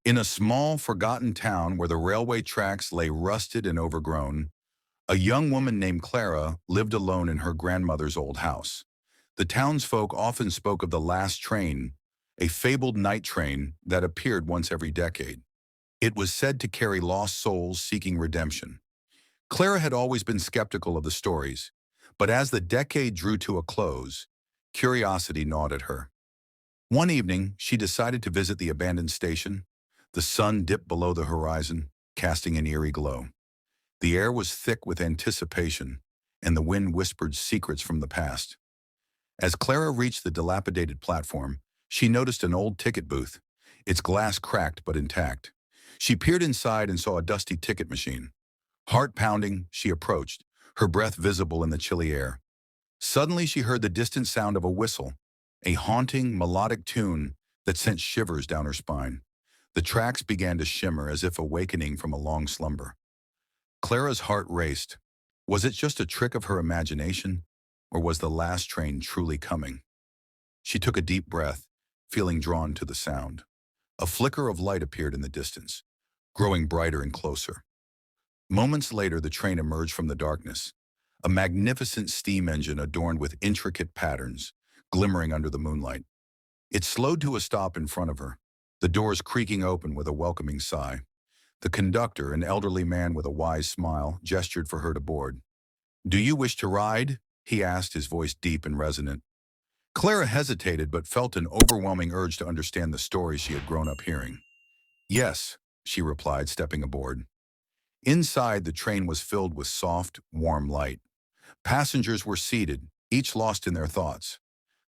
In a small, forgotten town where the railway tracks lay rusted and overgrown, a young woman named Clara lived alone in her grandmother's old house. The townsfolk often spoke of the last train, a fabled night train that appeared once every decade. It was said to carry lost souls seeking redemption. Clara had always been skeptical of the stories, but as the decade drew to a close, curiosity gnawed at her. One evening, she decided to visit the abandoned station. The sun dipped below the horizon, casting an eerie glow. The air was thick with anticipation, and the wind whispered secrets from the past. As Clara reached the dilapidated platform, she noticed an old ticket booth, its glass cracked but intact. She peered inside and saw a dusty ticket machine. Heart pounding, she approached, her breath visible in the chilly air. Suddenly she heard the distant sound of a whistle, a haunting, melodic tune that sent shivers down her spine. The tracks began to shimmer as if awakening from a long slumber. Clara's heart raced. Was it just a trick of her imagination, or was the last train truly coming? She took a deep breath, feeling drawn to the sound. A flicker of light appeared in the distance, growing brighter and closer. Moments later, the train emerged from the darkness, a magnificent steam engine adorned with intricate patterns, glimmering under the moonlight. It slowed to a stop in front of her, the doors creaking open with a welcoming sigh. The conductor, an elderly man with a wise smile, gestured for her to board. "Do you wish to ride?" he asked, his voice deep and resonant. Clara hesitated but felt an overwhelming urge to understand the stories she had grown up hearing. "Yes," she replied, stepping aboard. Inside, the train was filled with soft, warm light. Passengers were seated, each lost in their thoughts.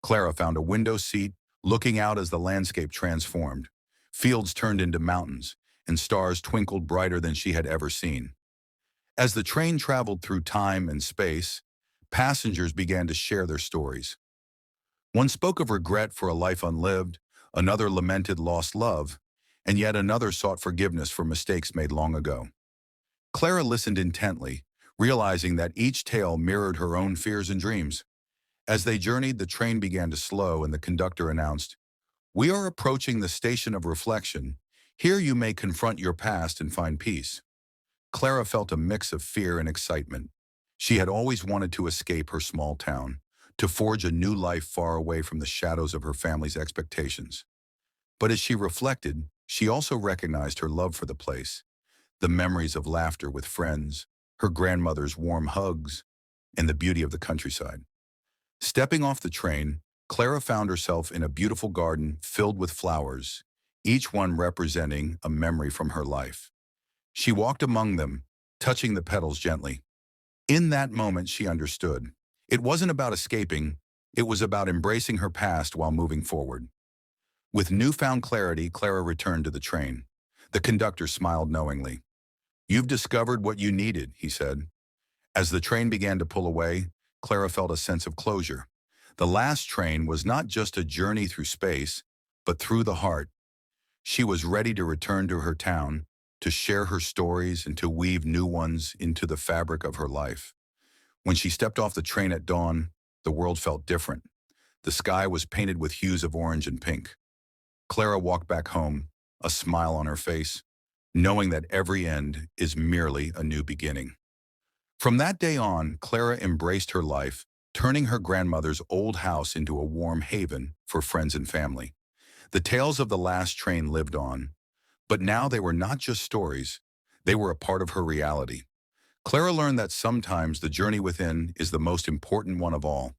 Clara found a window seat, looking out as the landscape transformed. Fields turned into mountains, and stars twinkled brighter than she had ever seen. As the train traveled through time and space, passengers began to share their stories. One spoke of regret for a life unlived, another lamented lost love, and yet another sought forgiveness for mistakes made long ago. Clara listened intently, realizing that each tale mirrored her own fears and dreams. As they journeyed, the train began to slow, and the conductor announced, "We are approaching the station of reflection. Here you may confront your past and find peace." Clara felt a mix of fear and excitement. She had always wanted to escape her small town, to forge a new life far away from the shadows of her family's expectations. But as she reflected, she also recognized her love for the place, the memories of laughter with friends, her grandmother's warm hugs, and the beauty of the countryside. Stepping off the train, Clara found herself in a beautiful garden filled with flowers, each one representing a memory from her life. She walked among them, touching the petals gently. In that moment, she understood. It wasn't about escaping, it was about embracing her past while moving forward. With newfound clarity, Clara returned to the train. The conductor smiled knowingly. "You've discovered what you needed," he said. As the train began to pull away, Clara felt a sense of closure. The last train was not just a journey through space, but through the heart. She was ready to return to her town, to share her stories and to weave new ones into the fabric of her life. When she stepped off the train at dawn, the world felt different. The sky was painted with hues of orange and pink. Clara walked back home, a smile on her face, knowing that every end is merely a new beginning. From that day on, Clara embraced her life, turning her grandmother's old house into a warm haven for friends and family. The tales of the last train lived on, but now they were not just stories, they were a part of her reality. Clara learned that sometimes the journey within is the most important one of all.